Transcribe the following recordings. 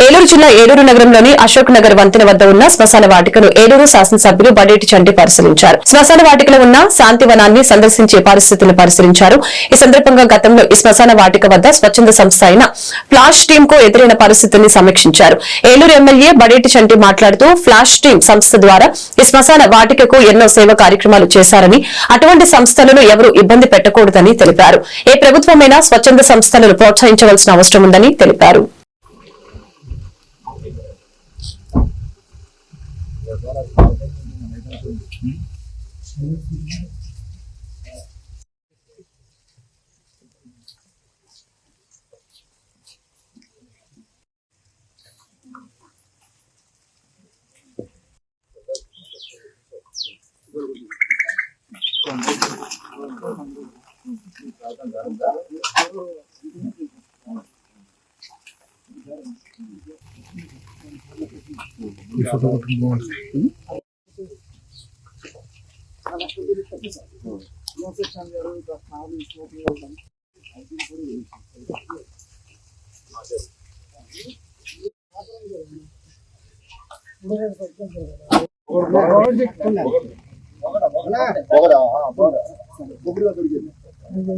ఏలూరు జిల్లా ఏలూరు నగరంలోని అశోక్ నగర్ వంతెన వద్ద ఉన్న శ్మశాన వాటికను ఏలూరు శాసనసభ్యులు బడేటి చంటి పరిశీలించారు. శ్మశాన వాటికలో ఉన్న శాంతివనాన్ని సందర్శించే పరిస్థితులను పరిశీలించారు. ఈ సందర్భంగా గతంలో ఈ శ్మశాన వాటిక వద్ద స్వచ్ఛంద సంస్థ అయిన ఫ్లాష్ టీమ్ కు ఎదురైన పరిస్థితుల్ని సమీక్షించారు. ఏలూరు ఎమ్మెల్యే బడేటి చంటి మాట్లాడుతూ ఫ్లాష్ టీమ్ సంస్థ ద్వారా ఈ శ్మశాన వాటికకు ఎన్నో సేవా కార్యక్రమాలు చేశారని, అటువంటి సంస్థలను ఎవరూ ఇబ్బంది పెట్టకూడదని తెలిపారు. ఏ ప్రభుత్వమైనా స్వచ్ఛంద సంస్థలను ప్రోత్సహించవలసిన అవసరం ఉందని తెలిపారు.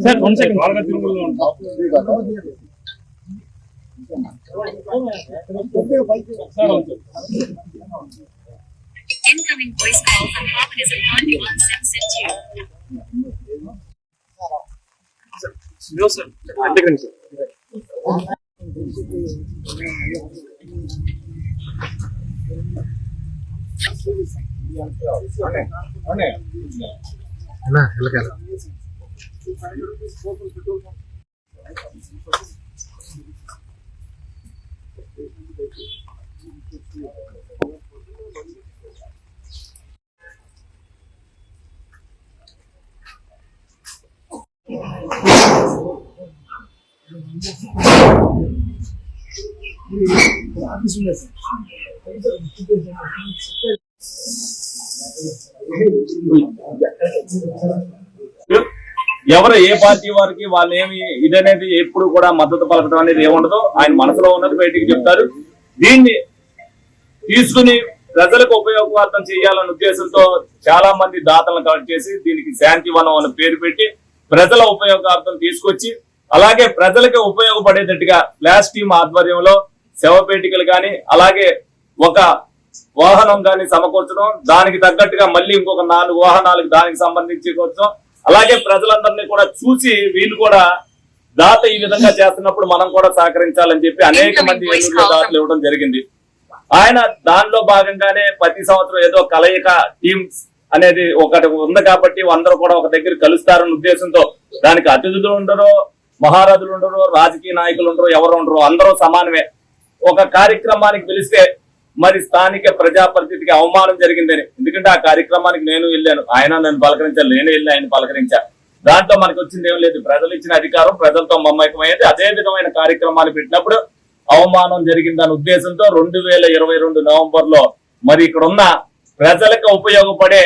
Sir, 1 second. Incoming voice call from Optimism 9172. No, sir. ఎవరు ఏ పార్టీ వారికి వాళ్ళు ఏమి ఇదనేది ఎప్పుడు కూడా మద్దతు పలకడం అనేది ఏముండదు. ఆయన మనసులో ఉన్నది బయటికి చెప్తారు. దీన్ని తీసుకుని ప్రజలకు ఉపయోగవార్థం చేయాలన్న ఉద్దేశంతో చాలా మంది దాతలను కలెక్ట్ చేసి దీనికి శాంతివనం అని పేరు పెట్టి ప్రజల ఉపయోగార్థం తీసుకొచ్చి, అలాగే ప్రజలకు ఉపయోగపడేటట్టుగా ఫ్లాష్ టీమ్ ఆధ్వర్యంలో శవపేటికలు గాని, అలాగే ఒక వాహనం గాని సమకూర్చడం, దానికి తగ్గట్టుగా మళ్ళీ ఇంకొక 4 వాహనాలకు దానికి సంబంధించి కూర్చడం, అలాగే ప్రజలందరినీ కూడా చూసి వీళ్ళు కూడా దాత ఈ విధంగా చేస్తున్నప్పుడు మనం కూడా సహకరించాలని చెప్పి అనేక మంది దాతలు ఇవ్వడం జరిగింది. ఆయన దానిలో భాగంగానే ప్రతి సంవత్సరం ఏదో కలయిక టీమ్స్ అనేది ఒకటి ఉంది కాబట్టి అందరూ కూడా ఒక దగ్గర కలుస్తారన్న ఉద్దేశంతో దానికి అతిథులు ఉండరు, మహారాజులు ఉండరు, రాజకీయ నాయకులు ఉండరు, ఎవరు ఉండరు, అందరూ సమానమే. ఒక కార్యక్రమానికి పిలిస్తే మరి స్థానిక ప్రజాప్రతినిధికి అవమానం జరిగిందని, ఎందుకంటే ఆ కార్యక్రమానికి నేను వెళ్ళాను, ఆయన నన్ను పలకరించాను, నేను వెళ్ళి ఆయన పలకరించా. దాంట్లో మనకు వచ్చింది ఏం లేదు. ప్రజలు ఇచ్చిన అధికారం, ప్రజలతో మమ్మకమైంది. అదే విధమైన కార్యక్రమాలు పెట్టినప్పుడు అవమానం జరిగిందన్న ఉద్దేశంతో 2022 నవంబర్ లో మరి ఇక్కడ ఉన్న ప్రజలకు ఉపయోగపడే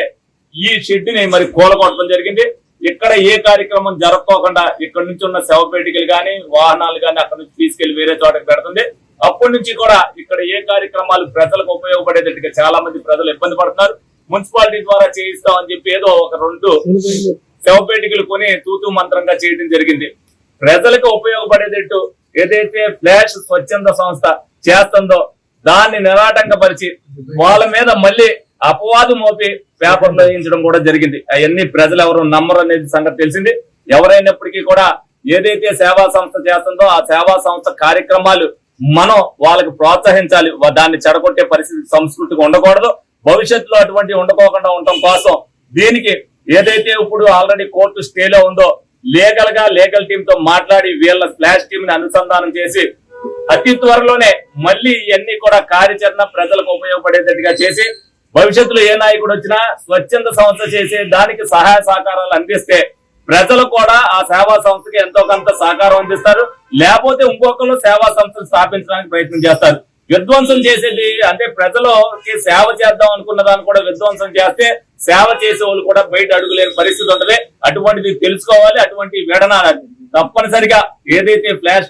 ఈ షెడ్ ని మరి కూలగొట్టడం జరిగింది. ఇక్కడ ఏ కార్యక్రమం జరపకోకుండా ఇక్కడ నుంచి ఉన్న శవపేటికలు గాని, వాహనాలు గాని అక్కడ నుంచి తీసుకెళ్లి వేరే చోటకి పెడుతుంది. అప్పటి నుంచి కూడా ఇక్కడ ఏ కార్యక్రమాలు ప్రజలకు ఉపయోగపడేటట్టుగా చాలా మంది ప్రజలు ఇబ్బంది పడుతున్నారు. మున్సిపాలిటీ ద్వారా చేయిస్తామని చెప్పి ఏదో ఒక 2 శవపేటికలు కొని తూతూ మంత్రంగా చేయడం జరిగింది. ప్రజలకు ఉపయోగపడేటట్టు ఏదైతే ఫ్లాష్ స్వచ్ఛంద సంస్థ చేస్తుందో దాన్ని నిరాటంకపరిచి వాళ్ళ మీద మళ్ళీ అపవాదు మోపి పేపర్లు వేయించడం కూడా జరిగింది. అవన్నీ ప్రజలు ఎవరు నమ్మరు అనేది సంగతి తెలిసింది. ఎవరైనప్పటికీ కూడా ఏదైతే సేవా సంస్థ చేస్తుందో ఆ సేవా సంస్థ కార్యక్రమాలు మనం వాళ్ళకి ప్రోత్సహించాలి. దాన్ని చెడగొట్టే పరిస్థితి సంస్కృతికి ఉండకూడదు. భవిష్యత్తులో అటువంటి ఉండకోకుండా ఉండటం కోసం దీనికి ఏదైతే ఇప్పుడు ఆల్రెడీ కోర్టు స్టేలో ఉందో లీగల్ టీమ్ తో మాట్లాడి వీళ్ళ ఫ్లాష్ టీమ్ ని అనుసంధానం చేసి అతి త్వరలోనే మళ్ళీ ఇవన్నీ కూడా కార్యాచరణ ప్రజలకు ఉపయోగపడేటట్టుగా చేసి భవిష్యత్తులో ఏ నాయకుడు వచ్చినా స్వచ్ఛంద సంస్థ చేసే దానికి సహాయ సహకారాలు అందిస్తే ప్రజలు కూడా ఆ సేవా సంస్థకి ఎంతో కొంత సహకారం అందిస్తారు. లేకపోతే ఇంకొకరు సేవా సంస్థను స్థాపించడానికి ప్రయత్నం చేస్తారు. విధ్వంసం చేసేది అంటే ప్రజలకి సేవ చేద్దాం అనుకున్న దాన్ని కూడా విధ్వంసం చేస్తే సేవ చేసే వాళ్ళు కూడా బయట అడుగులేని పరిస్థితి ఉంటది. అటువంటిది తెలుసుకోవాలి. అటువంటి విడనాడాలి. తప్పనిసరిగా ఏదైతే ఫ్లాష్